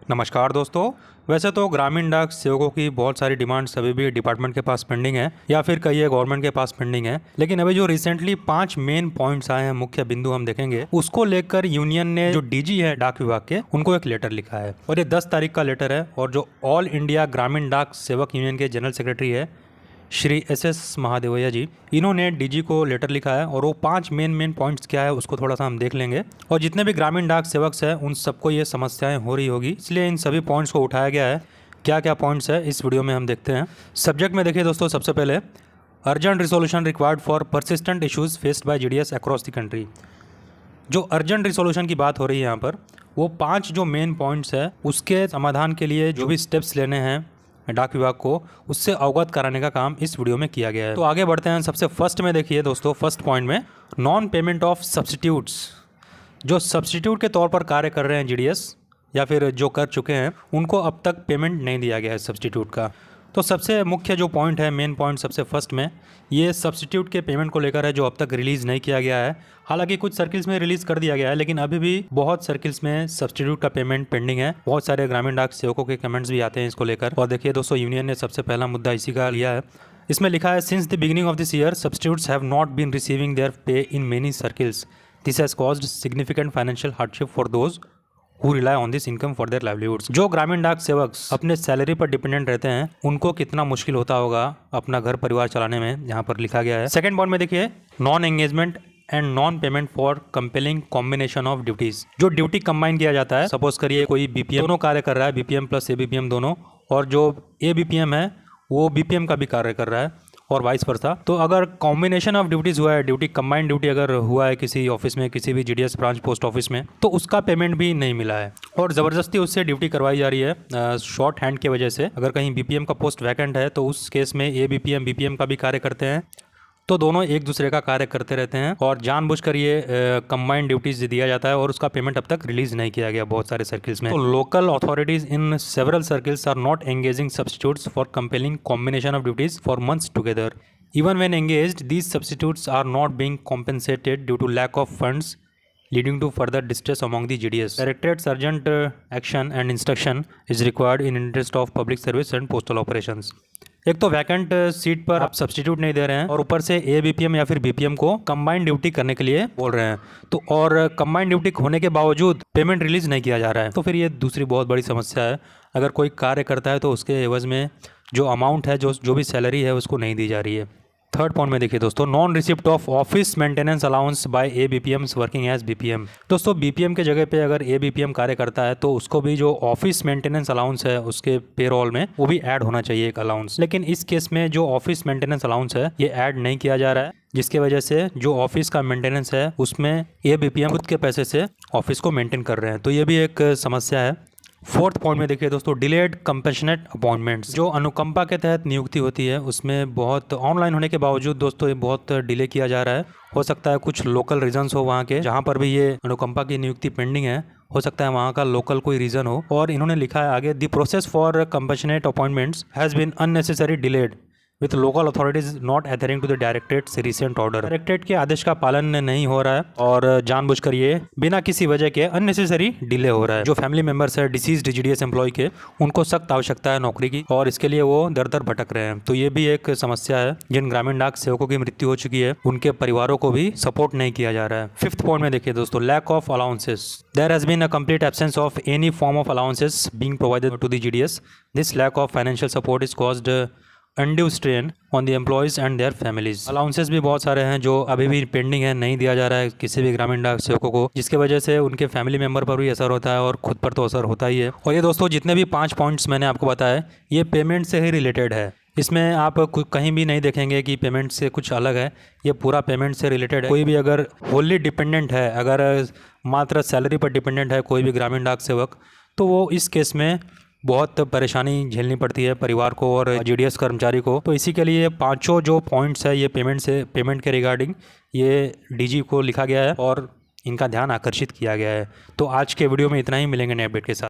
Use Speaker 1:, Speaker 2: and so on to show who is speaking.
Speaker 1: नमस्कार दोस्तों। वैसे तो ग्रामीण डाक सेवकों की बहुत सारी डिमांड्स अभी भी डिपार्टमेंट के पास पेंडिंग है या फिर कई गवर्नमेंट के पास पेंडिंग है, लेकिन अभी जो रिसेंटली 5 मेन पॉइंट्स आए हैं, मुख्य बिंदु हम देखेंगे, उसको लेकर यूनियन ने जो डीजी है डाक विभाग के, उनको एक लेटर लिखा है और ये 10 तारीख का लेटर है। और जो ऑल इंडिया ग्रामीण डाक सेवक यूनियन के जनरल सेक्रेटरी है श्री एस महादेवैया जी, इन्होंने डीजी को लेटर लिखा है और वो 5 मेन पॉइंट्स क्या है उसको थोड़ा सा हम देख लेंगे। और जितने भी ग्रामीण डाक सेवक हैं उन सबको ये समस्याएं हो रही होगी, इसलिए इन सभी पॉइंट्स को उठाया गया है। क्या क्या पॉइंट्स है इस वीडियो में हम देखते हैं। सब्जेक्ट में देखिए दोस्तों, सबसे पहले urgent resolution required for persistent issues faced by GDS across the country. जो अर्जेंट रिसोल्यूशन की बात हो रही है यहाँ पर, वो 5 जो मेन पॉइंट्स है उसके समाधान के लिए जो भी स्टेप्स लेने हैं डाक विभाग को, उससे अवगत कराने का काम इस वीडियो में किया गया है। तो आगे बढ़ते हैं। सबसे फर्स्ट में देखिए दोस्तों, फर्स्ट पॉइंट में नॉन पेमेंट ऑफ सब्सटीट्यूट्स। जो सब्सटीट्यूट के तौर पर कार्य कर रहे हैं जीडीएस या फिर जो कर चुके हैं, उनको अब तक पेमेंट नहीं दिया गया है सब्सटीट्यूट का। तो सबसे मुख्य जो पॉइंट है, मेन पॉइंट सबसे फर्स्ट में, ये सब्सटीट्यूट के पेमेंट को लेकर है जो अब तक रिलीज़ नहीं किया गया है। हालांकि कुछ सर्किल्स में रिलीज़ कर दिया गया है, लेकिन अभी भी बहुत सर्किल्स में सब्सटीट्यूट का पेमेंट पेंडिंग है। बहुत सारे ग्रामीण डाक सेवकों के कमेंट्स भी आते हैं इसको लेकर। और देखिए दोस्तों, यूनियन ने सबसे पहला मुद्दा इसी का लिया है। इसमें लिखा है, since the beginning of this year substitutes have not been receiving their pay in many circles. This has caused significant financial hardship for those who rely on this income for their livelihoods। जो ग्रामीण डाक सेवक अपने salary पर dependent रहते हैं, उनको कितना मुश्किल होता होगा अपना घर परिवार चलाने में, यहाँ पर लिखा गया है। सेकंड पॉइंट में देखिए, non engagement and non payment for compelling combination of duties. जो ड्यूटी कंबाइन किया जाता है, सपोज करिए कोई बीपीएम दोनों कार्य कर रहा है, बीपीएम प्लस एबीपीएम दोनों, और जो एबीपीएम है वो बीपीएम का भी कार्य कर रहा है और वाइस वर्सा। तो अगर कॉम्बिनेशन ऑफ ड्यूटीज़ हुआ है, ड्यूटी कंबाइंड ड्यूटी अगर हुआ है किसी ऑफिस में, किसी भी जीडीएस ब्रांच पोस्ट ऑफिस में, तो उसका पेमेंट भी नहीं मिला है और ज़बरदस्ती उससे ड्यूटी करवाई जा रही है शॉर्ट हैंड की वजह से। अगर कहीं बीपीएम का पोस्ट वैकेंट है तो उस केस में एबीपीएम बीपीएम का भी कार्य करते हैं, तो दोनों एक दूसरे का कार्य करते रहते हैं और जानबूझकर ये कंबाइंड ड्यूटीज दिया जाता है और उसका पेमेंट अब तक रिलीज नहीं किया गया बहुत सारे सर्किल्स में। तो local authorities in several circles are not engaging substitutes for compelling combination of duties for months together. Even when engaged, these substitutes are not being compensated due to lack of funds, leading to further distress among the GDS. Directorate's urgent action and instruction is required in interest of public service and postal operations। एक तो vacant seat पर आप substitute नहीं दे रहे हैं और ऊपर से एबीपीएम या फिर बीपीएम को कंबाइंड ड्यूटी करने के लिए बोल रहे हैं, तो और कंबाइंड ड्यूटी होने के बावजूद पेमेंट रिलीज नहीं किया जा रहा है, तो फिर ये दूसरी बहुत बड़ी समस्या है। अगर कोई कार्य करता है तो उसके एवज में जो अमाउंट है, जो भी सैलरी है, उसको नहीं दी जा रही है। थर्ड पॉइंट में देखिए दोस्तों, non receipt of office maintenance allowance by ABPMs working as BPM. दोस्तों, बीपीएम के जगह पे अगर एबीपीएम कार्य करता है तो उसको भी जो ऑफिस मेंटेनेंस अलाउंस है उसके पेरोल में वो भी ऐड होना चाहिए एक अलाउंस। लेकिन इस केस में जो ऑफिस मेंटेनेंस अलाउंस है ये ऐड नहीं किया जा रहा है, जिसकी वजह से जो ऑफिस का मेंटेनेंस है उसमें एबीपीएम खुद के पैसे से ऑफिस को मेंटेन कर रहे हैं, तो ये भी एक समस्या है। फोर्थ पॉइंट में देखिए दोस्तों, डिलेड कंपैशनेट अपॉइंटमेंट्स। जो अनुकंपा के तहत नियुक्ति होती है उसमें बहुत ऑनलाइन होने के बावजूद दोस्तों ये बहुत डिले किया जा रहा है। हो सकता है कुछ लोकल रीजंस हो वहाँ के, जहाँ पर भी ये अनुकंपा की नियुक्ति पेंडिंग है, हो सकता है वहाँ का लोकल कोई रीजन हो। और इन्होंने लिखा है आगे, the process for compassionate appointments has been unnecessary delayed with local authorities not adhering to the directorate's recent order. Directorate के आदेश का पालन नहीं हो रहा है और जानबूझकर ये बिना किसी वजह के अननेसेसरी डिले हो रहा है। जो फैमिली मेंबर्स है डिसीज्ड जीडीएस एम्प्लॉय के, उनको सख्त आवश्यकता है नौकरी की और इसके लिए वो दर दर भटक रहे हैं, तो ये भी एक समस्या है। जिन ग्रामीण डाक सेवकों की मृत्यु हो चुकी है उनके परिवारों को भी सपोर्ट नहीं किया जा रहा है। फिफ्थ पॉइंट में देखिए दोस्तों, lack of allowances. There has been a complete absence of any form of allowances being provided to the GDS. This lack of financial support is caused undue strain on the employees and their families. Allowances भी बहुत सारे हैं जो अभी भी pending है, नहीं दिया जा रहा है किसी भी ग्रामीण डाक सेवकों को, जिसकी वजह से उनके फैमिली मेंबर पर भी असर होता है और खुद पर तो असर होता ही है। और ये दोस्तों जितने भी 5 पॉइंट्स मैंने आपको बताया ये पेमेंट से ही रिलेटेड है, इसमें आप कहीं भी नहीं देखेंगे कि पेमेंट से कुछ अलग है, ये पूरा पेमेंट से रिलेटेड है। कोई भी अगर होली डिपेंडेंट है, अगर मात्र सैलरी पर डिपेंडेंट है कोई भी ग्रामीण डाक सेवक, तो वो इस केस में बहुत परेशानी झेलनी पड़ती है परिवार को और जीडीएस कर्मचारी को। तो इसी के लिए 5 जो पॉइंट्स है ये पेमेंट के रिगार्डिंग ये डीजी को लिखा गया है और इनका ध्यान आकर्षित किया गया है। तो आज के वीडियो में इतना ही, मिलेंगे नए अपडेट के साथ।